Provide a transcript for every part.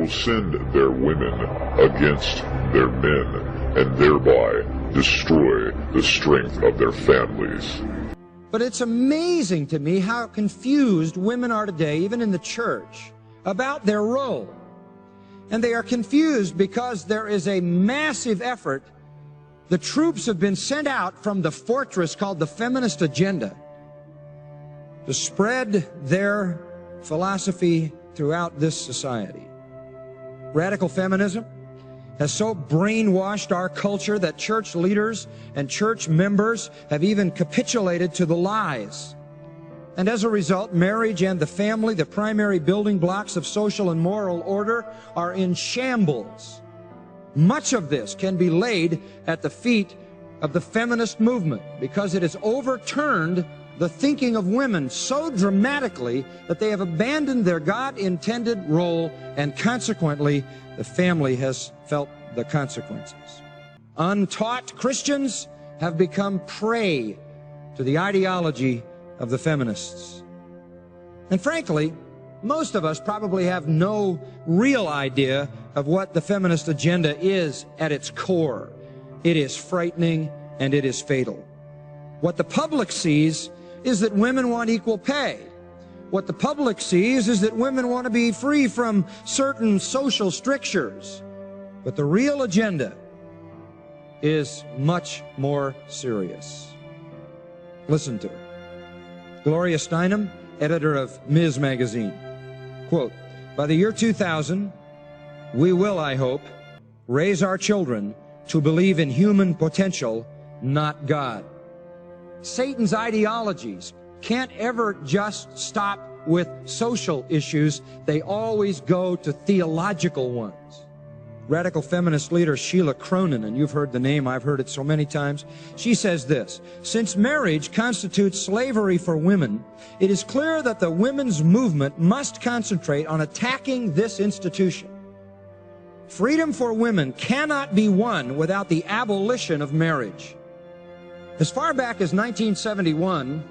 will send their women against their men and thereby destroy the strength of their families. But it's amazing to me how confused women are today, even in the church, about their role. And they are confused because there is a massive effort. The troops have been sent out from the fortress called the Feminist agenda to spread their philosophy throughout this society. Radical feminism has so brainwashed our culture that church leaders and church members have even capitulated to the lies. And as a result, marriage and the family, the primary building blocks of social and moral order, are in shambles. Much of this can be laid at the feet of the feminist movement because it has overturned the thinking of women so dramatically that they have abandoned their God-intended role, and consequently, the family has felt the consequences. Untaught Christians have become prey to the ideology of the feminists. And frankly, most of us probably have no real idea of what the feminist agenda is at its core. It is frightening and it is fatal. What the public sees is that women want equal pay. What the public sees is that women want to be free from certain social strictures. But the real agenda is much more serious. Listen to her. Gloria Steinem, editor of Ms. Magazine. Quote, "By the year 2000, we will, I hope, raise our children to believe in human potential, not God." Satan's ideologies can't ever just stop with social issues. They always go to theological ones. Radical feminist leader Sheila Cronin, and you've heard the name, I've heard it so many times, she says this: "Since marriage constitutes slavery for women, it is clear that the women's movement must concentrate on attacking this institution. Freedom for women cannot be won without the abolition of marriage." As far back as 1971,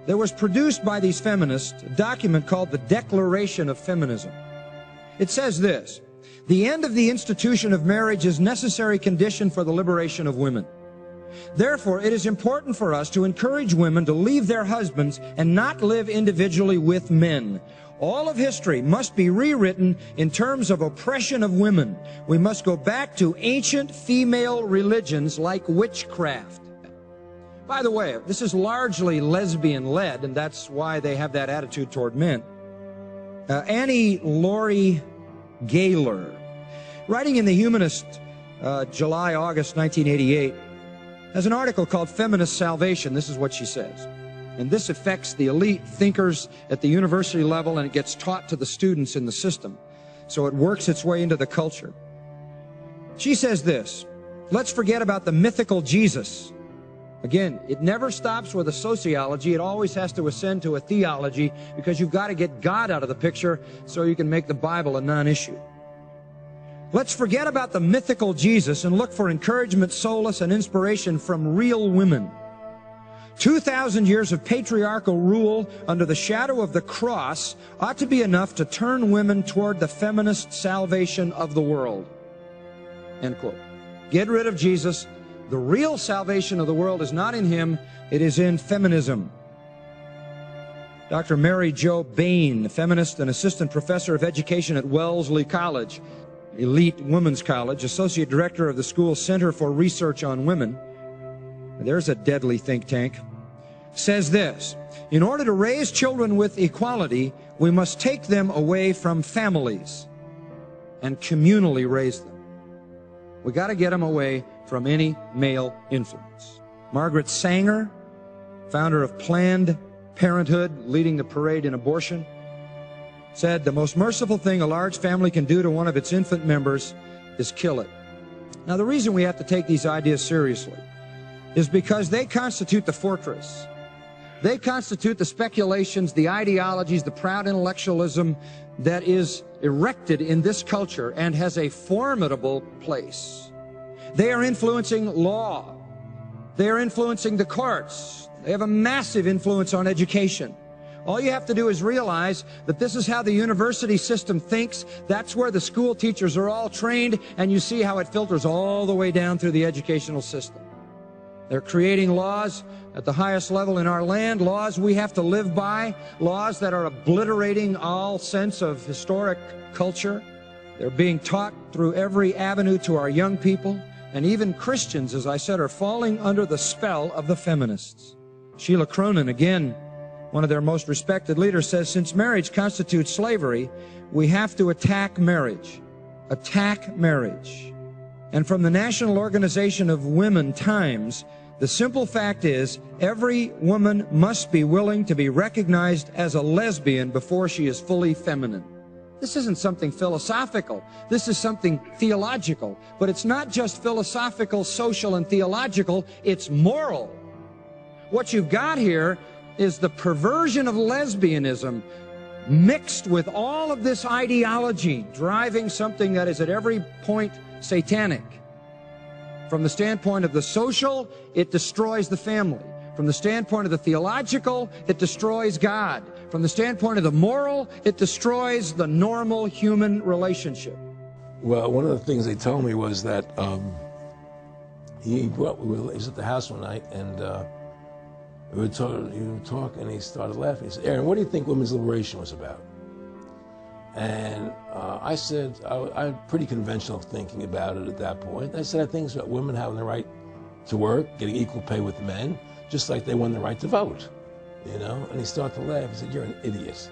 there was produced by these feminists a document called the Declaration of Feminism. It says this: "The end of the institution of marriage is a necessary condition for the liberation of women. Therefore, it is important for us to encourage women to leave their husbands and not live individually with men. All of history must be rewritten in terms of oppression of women. We must go back to ancient female religions like witchcraft." By the way, this is largely lesbian-led, and that's why they have that attitude toward men. Annie Laurie Gaylor, writing in The Humanist, July-August 1988, has an article called Feminist Salvation. This is what she says. And this affects the elite thinkers at the university level, and it gets taught to the students in the system. So it works its way into the culture. She says this: "Let's forget about the mythical Jesus." Again, it never stops with a sociology. It always has to ascend to a theology, because you've got to get God out of the picture so you can make the Bible a non-issue. "Let's forget about the mythical Jesus and look for encouragement, solace, and inspiration from real women. 2,000 years of patriarchal rule under the shadow of the cross ought to be enough to turn women toward the feminist salvation of the world." End quote. Get rid of Jesus. The real salvation of the world is not in him, it is in feminism. Dr. Mary Jo Bain, a feminist and assistant professor of education at Wellesley College, elite women's college, associate director of the school's Center for Research on Women, there's a deadly think tank, says this: "In order to raise children with equality, we must take them away from families and communally raise them. We got to get them away from any male influence." Margaret Sanger, founder of Planned Parenthood, leading the parade in abortion, said, "The most merciful thing a large family can do to one of its infant members is kill it." Now, the reason we have to take these ideas seriously is because they constitute the fortress. They constitute the speculations, the ideologies, the proud intellectualism that is erected in this culture and has a formidable place. They are influencing law. They are influencing the courts. They have a massive influence on education. All you have to do is realize that this is how the university system thinks. That's where the school teachers are all trained, and you see how it filters all the way down through the educational system. They're creating laws at the highest level in our land, laws we have to live by, laws that are obliterating all sense of historic culture. They're being taught through every avenue to our young people, and even Christians, as I said, are falling under the spell of the feminists. Sheila Cronin, again, one of their most respected leaders, says, since marriage constitutes slavery, we have to attack marriage. Attack marriage. And from the National Organization of Women Times, the simple fact is, every woman must be willing to be recognized as a lesbian before she is fully feminine. This isn't something philosophical. This is something theological. But it's not just philosophical, social, and theological. It's moral. What you've got here is the perversion of lesbianism mixed with all of this ideology driving something that is at every point satanic. From the standpoint of the social, it destroys the family. From the standpoint of the theological, it destroys God. From the standpoint of the moral, it destroys the normal human relationship. Well, one of the things they told me was that he was at the house one night, and we were talking, and he started laughing. He said, Aaron, what do you think women's liberation was about? And I said, I had pretty conventional thinking about it at that point. I said, I think it's about women having the right to work, getting equal pay with men, just like they won the right to vote, you know? And he started to laugh. He said, you're an idiot.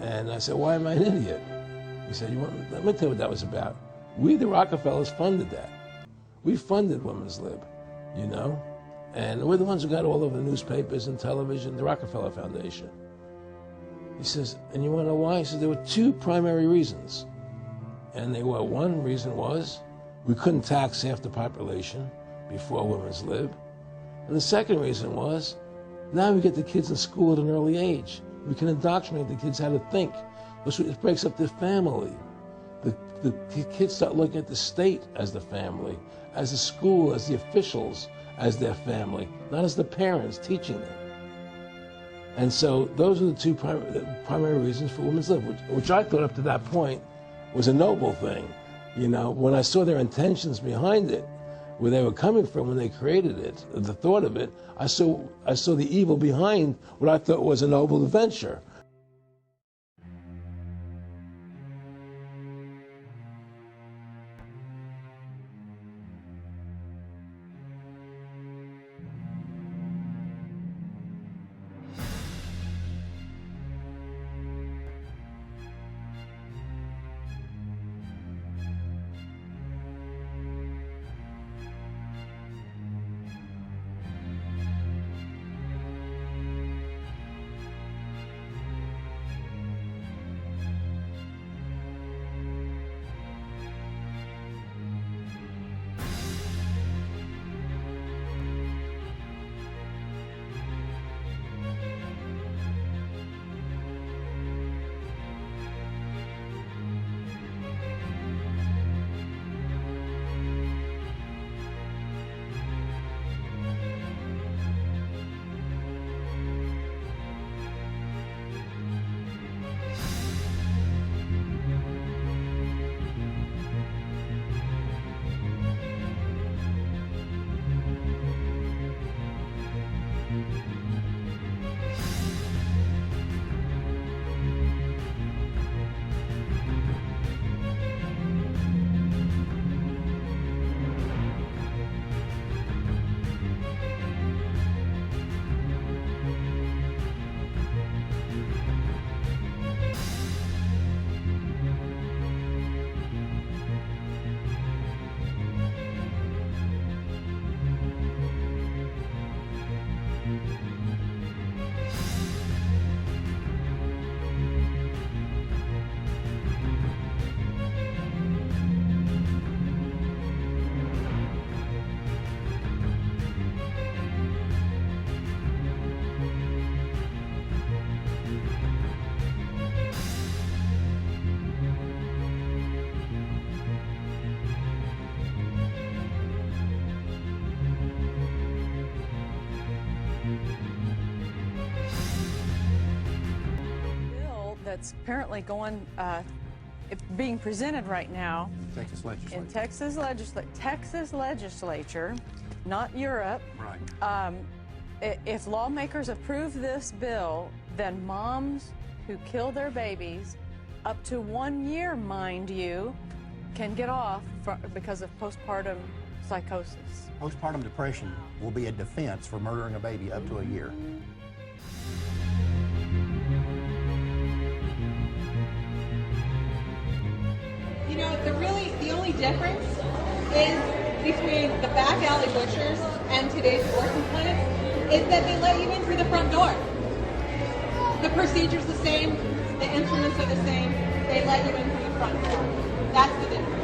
And I said, why am I an idiot? He said, let me tell you what that was about. We, the Rockefellers, funded that. We funded Women's Lib, you know? And we're the ones who got all over the newspapers and television, the Rockefeller Foundation. He says, and you want to know why? He says, there were two primary reasons. And they were, one reason was we couldn't tax half the population before Women's Lib. And the second reason was, now we get the kids in school at an early age. We can indoctrinate the kids how to think. It breaks up the family. The kids start looking at the state as the family, as the school, as the officials, as their family, not as the parents teaching them. And so those are the two primary reasons for Women's Lib, which I thought up to that point was a noble thing. You know, when I saw their intentions behind it, where they were coming from when they created it, the thought of it, I saw the evil behind what I thought was a noble venture. it's apparently going, being presented right now Texas legislature. in Texas legislature, not Europe. Right. If lawmakers approve this bill, then moms who kill their babies, up to 1 year, mind you, can get off because of postpartum psychosis. Postpartum depression will be a defense for murdering a baby up to a year. You know, the only difference is between the back alley butchers and today's abortion clinics is that they let you in through the front door. The procedure's the same, the instruments are the same, they let you in through the front door. That's the difference.